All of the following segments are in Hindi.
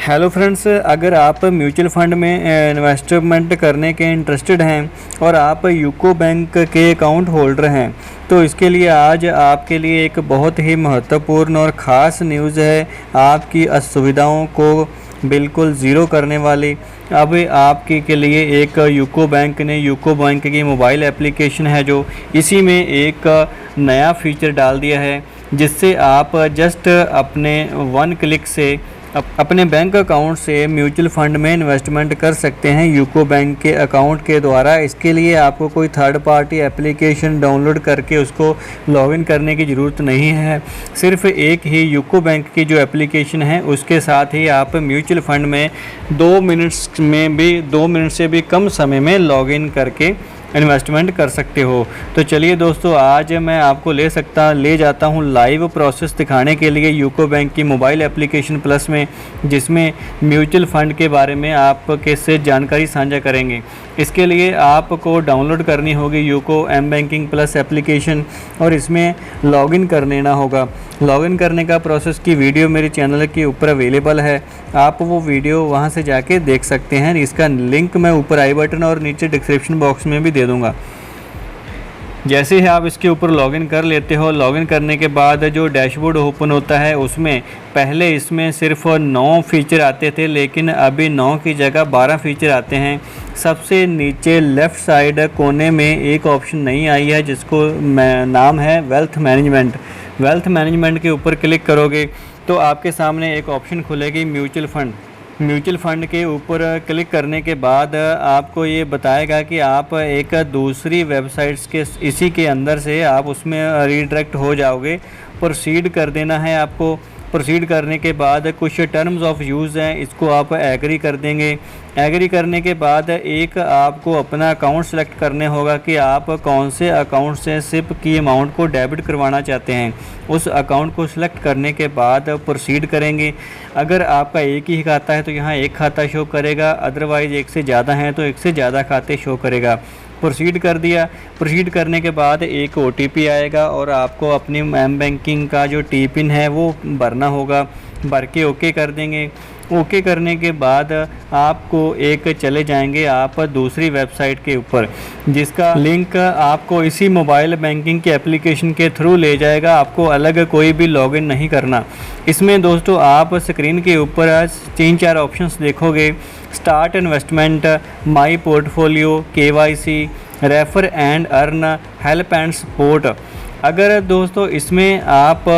हेलो फ्रेंड्स, अगर आप म्यूचुअल फंड में इन्वेस्टमेंट करने के इंटरेस्टेड हैं और आप यूको बैंक के अकाउंट होल्डर हैं तो इसके लिए आज आपके लिए एक बहुत ही महत्वपूर्ण और ख़ास न्यूज़ है। आपकी असुविधाओं को बिल्कुल ज़ीरो करने वाली अब आपके के लिए एक यूको बैंक की मोबाइल एप्लीकेशन है जो इसी में एक नया फीचर डाल दिया है, जिससे आप जस्ट अपने 1 क्लिक से अपने बैंक अकाउंट से म्यूचुअल फंड में इन्वेस्टमेंट कर सकते हैं यूको बैंक के अकाउंट के द्वारा। इसके लिए आपको कोई थर्ड पार्टी एप्लीकेशन डाउनलोड करके उसको लॉगिन करने की ज़रूरत नहीं है। सिर्फ एक ही यूको बैंक की जो एप्लीकेशन है उसके साथ ही आप म्यूचुअल फंड में 2 मिनट से भी कम समय में लॉगिन करके इन्वेस्टमेंट कर सकते हो। तो चलिए दोस्तों, आज मैं आपको ले जाता हूँ लाइव प्रोसेस दिखाने के लिए यूको बैंक की मोबाइल एप्लीकेशन प्लस में, जिसमें म्यूचुअल फ़ंड के बारे में आपके से जानकारी साझा करेंगे। इसके लिए आपको डाउनलोड करनी होगी UCO M banking plus application और इसमें लॉगिन कर लेना होगा। लॉगिन करने का प्रोसेस की वीडियो मेरे चैनल के ऊपर अवेलेबल है, आप वो वीडियो वहाँ से जाके देख सकते हैं। इसका लिंक मैं ऊपर आई बटन और नीचे डिस्क्रिप्शन बॉक्स में भी दे दूँगा। जैसे ही आप इसके ऊपर लॉगिन कर लेते हो, लॉगिन करने के बाद जो डैशबोर्ड ओपन होता है उसमें पहले इसमें सिर्फ 9 फीचर आते थे, लेकिन अभी 9 की जगह 12 फीचर आते हैं। सबसे नीचे लेफ़्ट साइड कोने में एक ऑप्शन नई आई है जिसको नाम है वेल्थ मैनेजमेंट। वेल्थ मैनेजमेंट के ऊपर क्लिक करोगे तो आपके सामने एक ऑप्शन खुलेगी म्यूचुअल फ़ंड के ऊपर क्लिक करने के बाद आपको ये बताएगा कि आप एक दूसरी वेबसाइट्स के इसी के अंदर से आप उसमें रीडायरेक्ट हो जाओगे। प्रोसीड कर देना है आपको। प्रोसीड करने के बाद कुछ टर्म्स ऑफ यूज़ हैं, इसको आप एग्री कर देंगे। एग्री करने के बाद एक आपको अपना अकाउंट सेलेक्ट करने होगा कि आप कौन से अकाउंट से सिप की अमाउंट को डेबिट करवाना चाहते हैं। उस अकाउंट को सिलेक्ट करने के बाद प्रोसीड करेंगे। अगर आपका एक ही खाता है तो यहाँ एक खाता शो करेगा, अदरवाइज़ एक से ज़्यादा हैं तो एक से ज़्यादा खाते शो करेगा। प्रोसीड कर दिया। प्रोसीड करने के बाद एक OTP आएगा और आपको अपनी एम बैंकिंग का जो टी-पिन है वो भरना होगा। भर के ओके कर देंगे। ओके करने के बाद आपको एक चले जाएंगे आप दूसरी वेबसाइट के ऊपर, जिसका लिंक आपको इसी मोबाइल बैंकिंग की एप्लीकेशन के थ्रू ले जाएगा। आपको अलग कोई भी लॉगिन नहीं करना। इसमें दोस्तों आप स्क्रीन के ऊपर 3-4 ऑप्शंस देखोगे। Start investment, my portfolio, KYC, refer and earn, help and support. अगर दोस्तों इसमें आप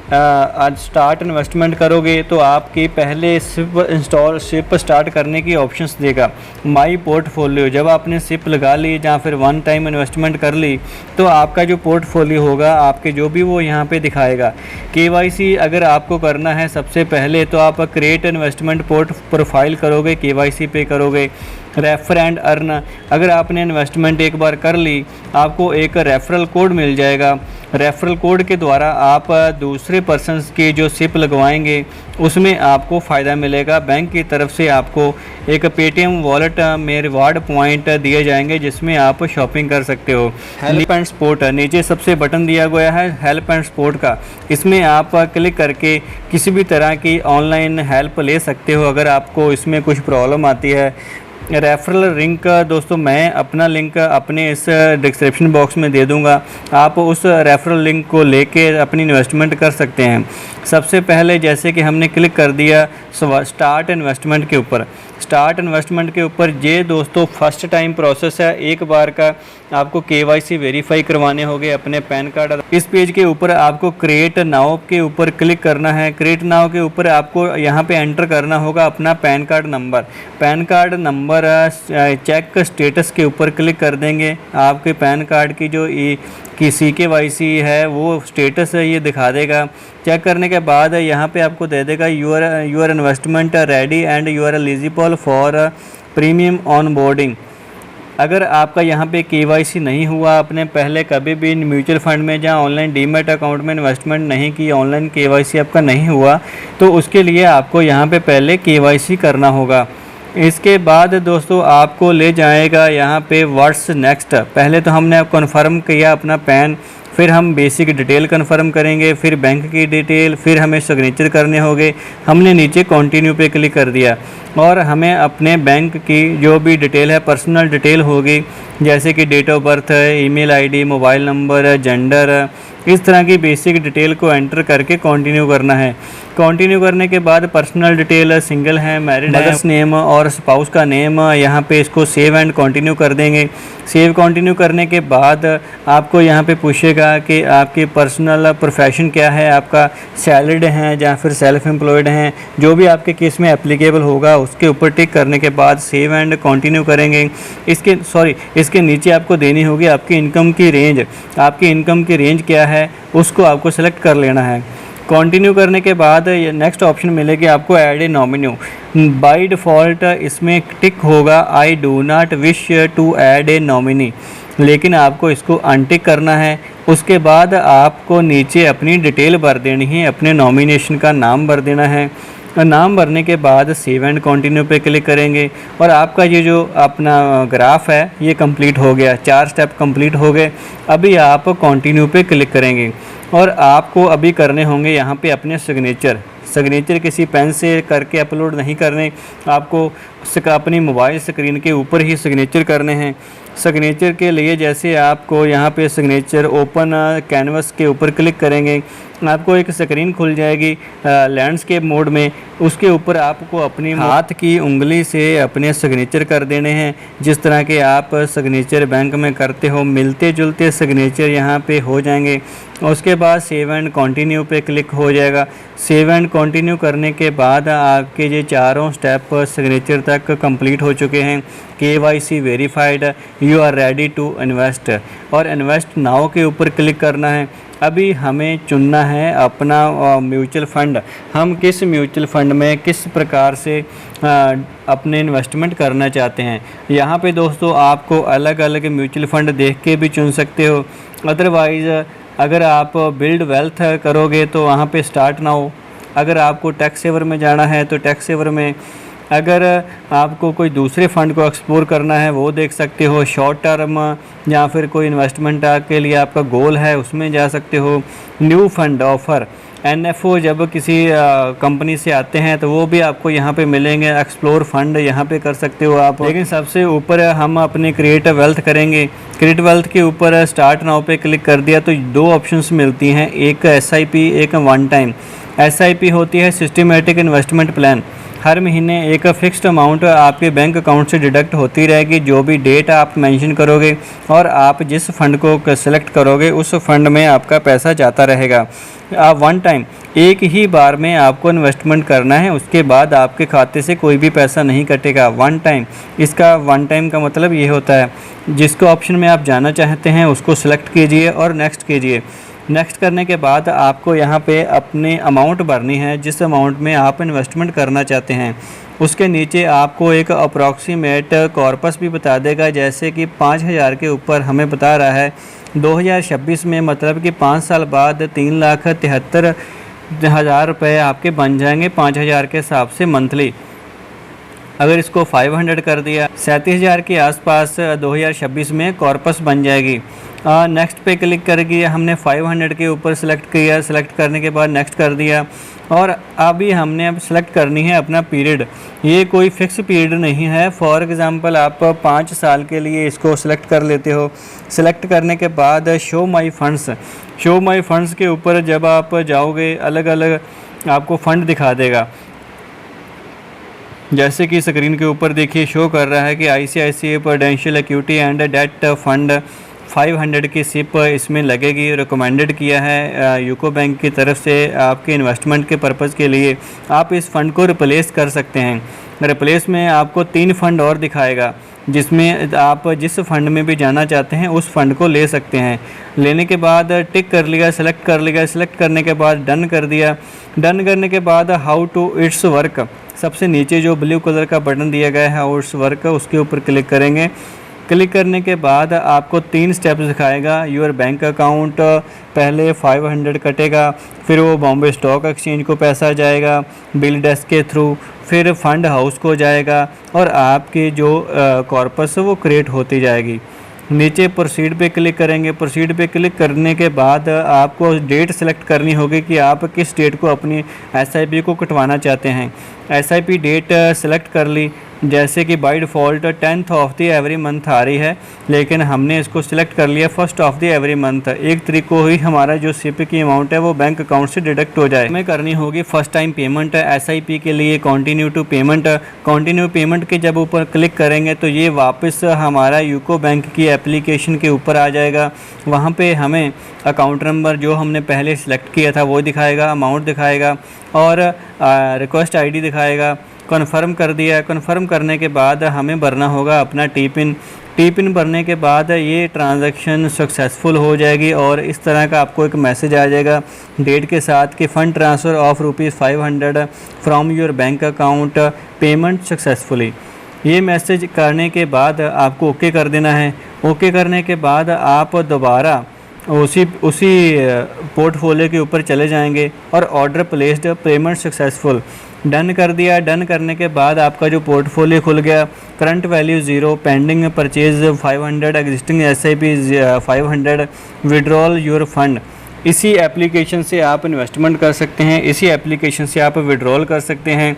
आज स्टार्ट इन्वेस्टमेंट करोगे तो आपकी पहले सिप स्टार्ट करने की ऑप्शंस देगा। माई पोर्टफोलियो, जब आपने सिप लगा ली या फिर 1 टाइम इन्वेस्टमेंट कर ली तो आपका जो पोर्टफोलियो होगा आपके जो भी वो यहाँ पे दिखाएगा। KYC अगर आपको करना है सबसे पहले तो आप क्रिएट इन्वेस्टमेंट प्रोफाइल करोगे, KYC पे करोगे। रेफर एंड अर्न, अगर आपने इन्वेस्टमेंट एक बार कर ली आपको एक रेफरल कोड मिल जाएगा। रेफरल कोड के द्वारा आप दूसरे पर्सन्स की जो सिप लगवाएंगे उसमें आपको फ़ायदा मिलेगा। बैंक की तरफ से आपको एक पेटीएम वॉलेट में रिवार्ड पॉइंट दिए जाएंगे जिसमें आप शॉपिंग कर सकते हो। हेल्प एंड सपोर्ट, नीचे सबसे बटन दिया गया है हेल्प एंड सपोर्ट का, इसमें आप क्लिक करके किसी भी तरह की ऑनलाइन हेल्प ले सकते हो अगर आपको इसमें कुछ प्रॉब्लम आती है। रेफरल लिंक दोस्तों मैं अपना लिंक अपने इस डिस्क्रिप्शन बॉक्स में दे दूंगा, आप उस रेफरल लिंक को लेके अपनी इन्वेस्टमेंट कर सकते हैं। सबसे पहले जैसे कि हमने क्लिक कर दिया स्टार्ट इन्वेस्टमेंट के ऊपर। स्टार्ट इन्वेस्टमेंट के ऊपर ये दोस्तों फर्स्ट टाइम प्रोसेस है, एक बार का आपको KYC वेरीफाई करवाने होंगे अपने पैन कार्ड। इस पेज के ऊपर आपको क्रिएट नाउ के ऊपर क्लिक करना है। क्रिएट नाउ के ऊपर आपको यहाँ पे एंटर करना होगा अपना PAN card number. PAN card number check status के ऊपर क्लिक कर देंगे। आपके पैन कार्ड की जो CKYC है वो स्टेटस है ये दिखा देगा। चेक करने के बाद यहाँ पे आपको दे देगा your investment ready and you are eligible for premium on boarding. अगर आपका यहाँ पे KYC नहीं हुआ, आपने पहले कभी भी म्यूचुअल फंड में जहाँ ऑनलाइन डीमैट अकाउंट में इन्वेस्टमेंट नहीं की, ऑनलाइन KYC आपका नहीं हुआ तो उसके लिए आपको यहाँ पे पहले KYC करना होगा। इसके बाद दोस्तों आपको ले जाएगा यहाँ पे व्हाट्स नेक्स्ट। पहले तो हमने कन्फर्म किया अपना पैन, फिर हम बेसिक डिटेल कन्फर्म करेंगे, फिर बैंक की डिटेल, फिर हमें सिग्नेचर करने होंगे। हमने नीचे कंटिन्यू पे क्लिक कर दिया और हमें अपने बैंक की जो भी डिटेल है, पर्सनल डिटेल होगी, जैसे कि डेट ऑफ बर्थ है, email ID, mobile number, gender, इस तरह की बेसिक डिटेल को एंटर करके कंटिन्यू करना है। कंटिन्यू करने के बाद पर्सनल डिटेल सिंगल है, मैरिड है, मदर्स नेम और स्पाउस का नेम, यहाँ पे इसको सेव एंड कंटिन्यू कर देंगे। सेव कंटिन्यू करने के बाद आपको यहाँ पे पूछेगा कि आपकी पर्सनल प्रोफेशन क्या है, आपका सैलरीड हैं या फिर सेल्फ एम्प्लॉयड हैं, जो भी आपके केस में एप्लीकेबल होगा उसके ऊपर टिक करने के बाद सेव एंड कंटिन्यू करेंगे। इसके नीचे आपको देनी होगी आपकी इनकम की रेंज। आपकी इनकम की रेंज क्या है उसको आपको सेलेक्ट कर लेना है। कंटिन्यू करने के बाद नेक्स्ट ऑप्शन मिलेगी आपको add a nominee. By default इसमें टिक होगा I do not wish to add a nominee, लेकिन आपको इसको अनटिक करना है। उसके बाद आपको नीचे अपनी डिटेल भर देनी है, अपने नॉमिनेशन का नाम भर देना है। नाम भरने के बाद सेव एंड कंटिन्यू पे क्लिक करेंगे और आपका ये जो अपना ग्राफ है ये कंप्लीट हो गया, 4 स्टेप कंप्लीट हो गए। अभी आप कंटिन्यू पे क्लिक करेंगे और आपको अभी करने होंगे यहाँ पे अपने सिग्नेचर किसी पेन से करके अपलोड नहीं करने, आपको अपनी मोबाइल स्क्रीन के ऊपर ही सिग्नेचर करने हैं। सिग्नेचर के लिए जैसे आपको यहाँ पे सिग्नेचर ओपन कैनवस के ऊपर क्लिक करेंगे, आपको एक स्क्रीन खुल जाएगी लैंडस्केप मोड में। उसके ऊपर आपको अपनी हाथ की उंगली से अपने सिग्नेचर कर देने हैं, जिस तरह के आप सिग्नेचर बैंक में करते हो, मिलते जुलते सिग्नेचर यहाँ पे हो जाएंगे। उसके बाद सेव एंड कंटिन्यू पे क्लिक हो जाएगा। सेव एंड कंटिन्यू करने के बाद आपके ये चारों स्टेप सिग्नेचर तक कंप्लीट हो चुके हैं। KYC verified, you are ready to invest और इन्वेस्ट नाउ के ऊपर क्लिक करना है। अभी हमें चुनना है अपना म्यूचुअल फ़ंड। हम किस म्यूचुअल फ़ंड में किस प्रकार से अपने इन्वेस्टमेंट करना चाहते हैं। यहाँ पे दोस्तों आपको अलग अलग म्यूचुअल फ़ंड देख के भी चुन सकते हो। अदरवाइज़ अगर आप बिल्ड वेल्थ करोगे तो वहाँ पे स्टार्ट नाउ। अगर आपको टैक्स सेवर में जाना है तो टैक्स सेवर में, अगर आपको कोई दूसरे फ़ंड को एक्सप्लोर करना है वो देख सकते हो। शॉर्ट टर्म या फिर कोई इन्वेस्टमेंट के लिए आपका गोल है उसमें जा सकते हो। न्यू फंड ऑफ़र NFO जब किसी कंपनी से आते हैं तो वो भी आपको यहाँ पे मिलेंगे। एक्सप्लोर फंड यहाँ पे कर सकते हो आप। लेकिन सबसे ऊपर हम अपने क्रिएट वेल्थ करेंगे। क्रिएट वेल्थ के ऊपर स्टार्ट नाउ पे क्लिक कर दिया तो 2 ऑप्शंस मिलती हैं, एक SIP, एक वन टाइम। SIP होती है सिस्टमेटिक इन्वेस्टमेंट प्लान। हर महीने एक फ़िक्स्ड अमाउंट आपके बैंक अकाउंट से डिडक्ट होती रहेगी, जो भी डेट आप मेंशन करोगे और आप जिस फ़ंड को सेलेक्ट करोगे उस फंड में आपका पैसा जाता रहेगा। आप वन टाइम एक ही बार में आपको इन्वेस्टमेंट करना है, उसके बाद आपके खाते से कोई भी पैसा नहीं कटेगा। वन टाइम, इसका वन टाइम का मतलब ये होता है जिसको ऑप्शन में आप जाना चाहते हैं उसको सिलेक्ट कीजिए और नेक्स्ट कीजिए। नेक्स्ट करने के बाद आपको यहाँ पे अपने अमाउंट भरनी है जिस अमाउंट में आप इन्वेस्टमेंट करना चाहते हैं। उसके नीचे आपको एक अप्रॉक्सीमेट कॉर्पस भी बता देगा, जैसे कि 5000 के ऊपर हमें बता रहा है 2026 में, मतलब कि 5 साल बाद 3,73,000 रुपये आपके बन जाएंगे 5000 के हिसाब से मंथली। अगर इसको 500 कर दिया 37,000 के आसपास 2026 में कॉर्पस बन जाएगी। नेक्स्ट पे क्लिक करके हमने 500 के ऊपर सेलेक्ट किया। सेलेक्ट करने के बाद नेक्स्ट कर दिया और अभी हमने अब सेलेक्ट करनी है अपना पीरियड। ये कोई फिक्स पीरियड नहीं है। फॉर एग्ज़ाम्पल आप 5 साल के लिए इसको सेलेक्ट कर लेते हो। सेलेक्ट करने के बाद शो माई फंड्स के ऊपर जब आप जाओगे अलग अलग आपको फ़ंड दिखा देगा। जैसे कि स्क्रीन के ऊपर देखिए शो कर रहा है कि ICICI prudential equity and debt fund 500 की सिप इसमें लगेगी। रिकमेंडेड किया है यूको बैंक की तरफ से आपके इन्वेस्टमेंट के पर्पज़ के लिए। आप इस फ़ंड को रिप्लेस कर सकते हैं। रिप्लेस में आपको 3 फ़ंड और दिखाएगा जिसमें आप जिस फ़ंड में भी जाना चाहते हैं उस फ़ंड को ले सकते हैं। लेने के बाद टिक कर लिया, सेलेक्ट कर लिया। सेलेक्ट करने के बाद डन कर दिया। डन करने के बाद हाउ टू इट्स वर्क, सबसे नीचे जो ब्लू कलर का बटन दिया गया है हाउ इट्स वर्क, उसके ऊपर क्लिक करेंगे। क्लिक करने के बाद आपको 3 स्टेप्स दिखाएगा। योर बैंक अकाउंट पहले 500 कटेगा, फिर वो बॉम्बे स्टॉक एक्सचेंज को पैसा जाएगा बिल डेस्क के थ्रू, फिर फंड हाउस को जाएगा और आपकी जो कॉर्पस वो क्रिएट होती जाएगी। नीचे प्रोसीड पे क्लिक करेंगे। प्रोसीड पे क्लिक करने के बाद आपको डेट सेलेक्ट करनी होगी कि आप किस डेट को अपनी एसआईपी को कटवाना चाहते हैं। एसआईपी डेट सेलेक्ट कर ली, जैसे कि by default 10th of the every month आ रही है, लेकिन हमने इसको सिलेक्ट कर लिया 1st of the every month. 1 तारीख को ही हमारा जो सिप की अमाउंट है वो बैंक अकाउंट से डिडक्ट हो जाए। हमें करनी होगी फर्स्ट टाइम पेमेंट एसआईपी के लिए continue to payment. Continue payment के जब ऊपर क्लिक करेंगे तो ये वापस हमारा यूको बैंक की एप्लीकेशन के ऊपर आ जाएगा। वहाँ पे हमें अकाउंट नंबर जो हमने पहले सिलेक्ट किया था वो दिखाएगा, अमाउंट दिखाएगा और रिक्वेस्ट आईडी दिखाएगा। कन्फर्म कर दिया। कन्फर्म करने के बाद हमें भरना होगा अपना टी पिन भरने के बाद ये ट्रांजैक्शन सक्सेसफुल हो जाएगी और इस तरह का आपको एक मैसेज आ जाएगा डेट के साथ कि fund transfer of ₹500 from your bank account payment successfully. ये मैसेज करने के बाद आपको ओके कर देना है। ओके करने के बाद आप दोबारा उसी पोर्टफोलियो के ऊपर चले जाएंगे और order placed payment successful done कर दिया। डन करने के बाद आपका जो पोर्टफोलियो खुल गया। Current value 0, pending purchase 500, existing SIP 500, withdrawal your fund. इसी एप्लीकेशन से आप इन्वेस्टमेंट कर सकते हैं, इसी एप्लीकेशन से आप विड्रॉल कर सकते हैं।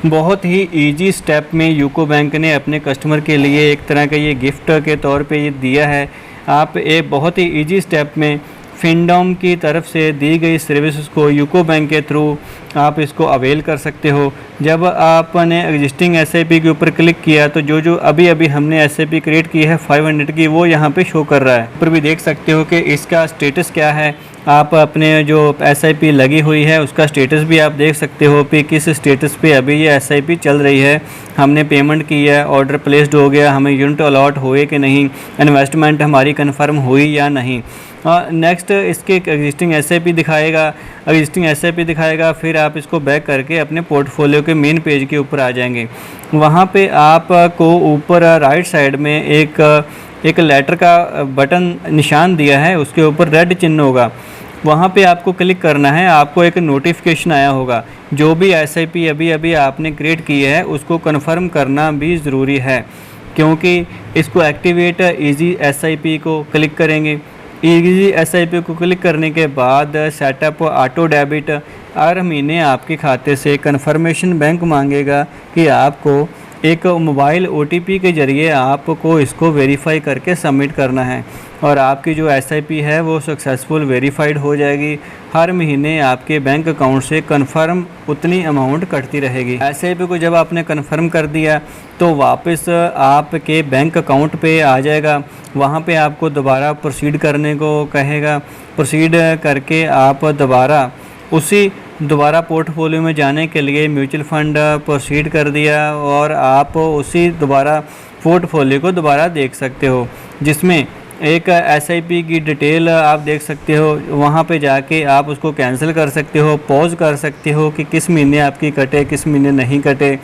बहुत ही इजी स्टेप में यूको बैंक ने अपने कस्टमर के लिए एक तरह का ये गिफ्ट के तौर पे ये दिया है। आप एक बहुत ही इजी स्टेप में फिनडॉम की तरफ से दी गई सर्विसेज को यूको बैंक के थ्रू आप इसको अवेल कर सकते हो। जब आपने एग्जिस्टिंग एसआईपी के ऊपर क्लिक किया तो जो अभी हमने एसआईपी क्रिएट की है 500 की, वो यहाँ पे शो कर रहा है। ऊपर भी देख सकते हो कि इसका स्टेटस क्या है। आप अपने जो एसआईपी लगी हुई है उसका स्टेटस भी आप देख सकते हो कि किस स्टेटस पे अभी ये एसआईपी चल रही है। हमने पेमेंट की है, ऑर्डर प्लेस्ड हो गया, हमें यूनिट अलॉट हुए कि नहीं, इन्वेस्टमेंट हमारी कन्फर्म हुई या नहीं। नेक्स्ट इसके एग्जिस्टिंग एसआईपी दिखाएगा। फिर आप इसको बैक करके अपने पोर्टफोलियो के मेन पेज के ऊपर आ जाएंगे। वहाँ पे आपको ऊपर राइट साइड में एक लेटर का बटन निशान दिया है, उसके ऊपर रेड चिन्ह होगा, वहाँ पे आपको क्लिक करना है। आपको एक नोटिफिकेशन आया होगा। जो भी एसआईपी अभी आपने क्रिएट की है उसको कन्फर्म करना भी ज़रूरी है, क्योंकि इसको एक्टिवेट इजी एसआईपी को क्लिक करेंगे। इजी एसआईपी को क्लिक करने के बाद सेटअप ऑटो डेबिट, हर महीने आपके खाते से कन्फर्मेशन बैंक मांगेगा कि आपको एक मोबाइल ओटीपी के ज़रिए आपको इसको वेरीफाई करके सबमिट करना है और आपकी जो एसआईपी है वो सक्सेसफुल वेरीफाइड हो जाएगी। हर महीने आपके बैंक अकाउंट से कन्फर्म उतनी अमाउंट कटती रहेगी। एसआईपी को जब आपने कन्फर्म कर दिया तो वापस आपके बैंक अकाउंट पे आ जाएगा। वहाँ पे आपको दोबारा प्रोसीड करने को कहेगा। प्रोसीड करके आप दोबारा पोर्टफोलियो में जाने के लिए म्यूचुअल फ़ंड प्रोसीड कर दिया और आप उसी दोबारा पोर्टफोलियो को दोबारा देख सकते हो, जिसमें एक एसआईपी की डिटेल आप देख सकते हो। वहाँ पे जाके आप उसको कैंसिल कर सकते हो, पॉज कर सकते हो कि किस महीने आपकी कटे, किस महीने नहीं कटे।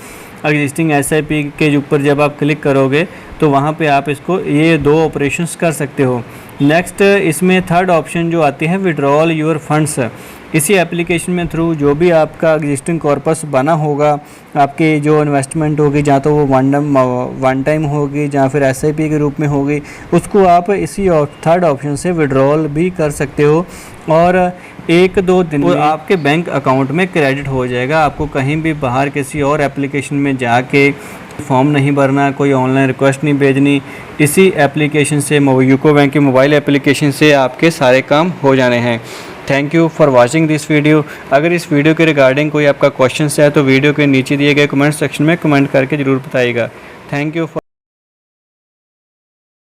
एग्जिस्टिंग एसआईपी के ऊपर जब आप क्लिक करोगे तो वहाँ पे आप इसको ये 2 ऑपरेशंस कर सकते हो। नेक्स्ट इसमें थर्ड ऑप्शन जो आती है विड्रॉल योर फंड्स। इसी एप्लीकेशन में थ्रू जो भी आपका एग्जिस्टिंग कॉर्पस बना होगा, आपकी जो इन्वेस्टमेंट होगी, जहाँ तो वो वन टाइम होगी या फिर एसआईपी के रूप में होगी, उसको आप इसी थर्ड ऑप्शन से विड्रॉल भी कर सकते हो और 1-2 दिन में आपके बैंक अकाउंट में क्रेडिट हो जाएगा। आपको कहीं भी बाहर किसी और एप्लीकेशन में जाके फॉर्म नहीं भरना, कोई ऑनलाइन रिक्वेस्ट नहीं भेजनी। इसी एप्लीकेशन से, यूको बैंक की मोबाइल एप्लीकेशन से आपके सारे काम हो जाने हैं। Thank you for watching this video. अगर इस वीडियो के रिगार्डिंग कोई आपका क्वेश्चन है तो वीडियो के नीचे दिए गए कमेंट सेक्शन में कमेंट करके ज़रूर बताइएगा। Thank you for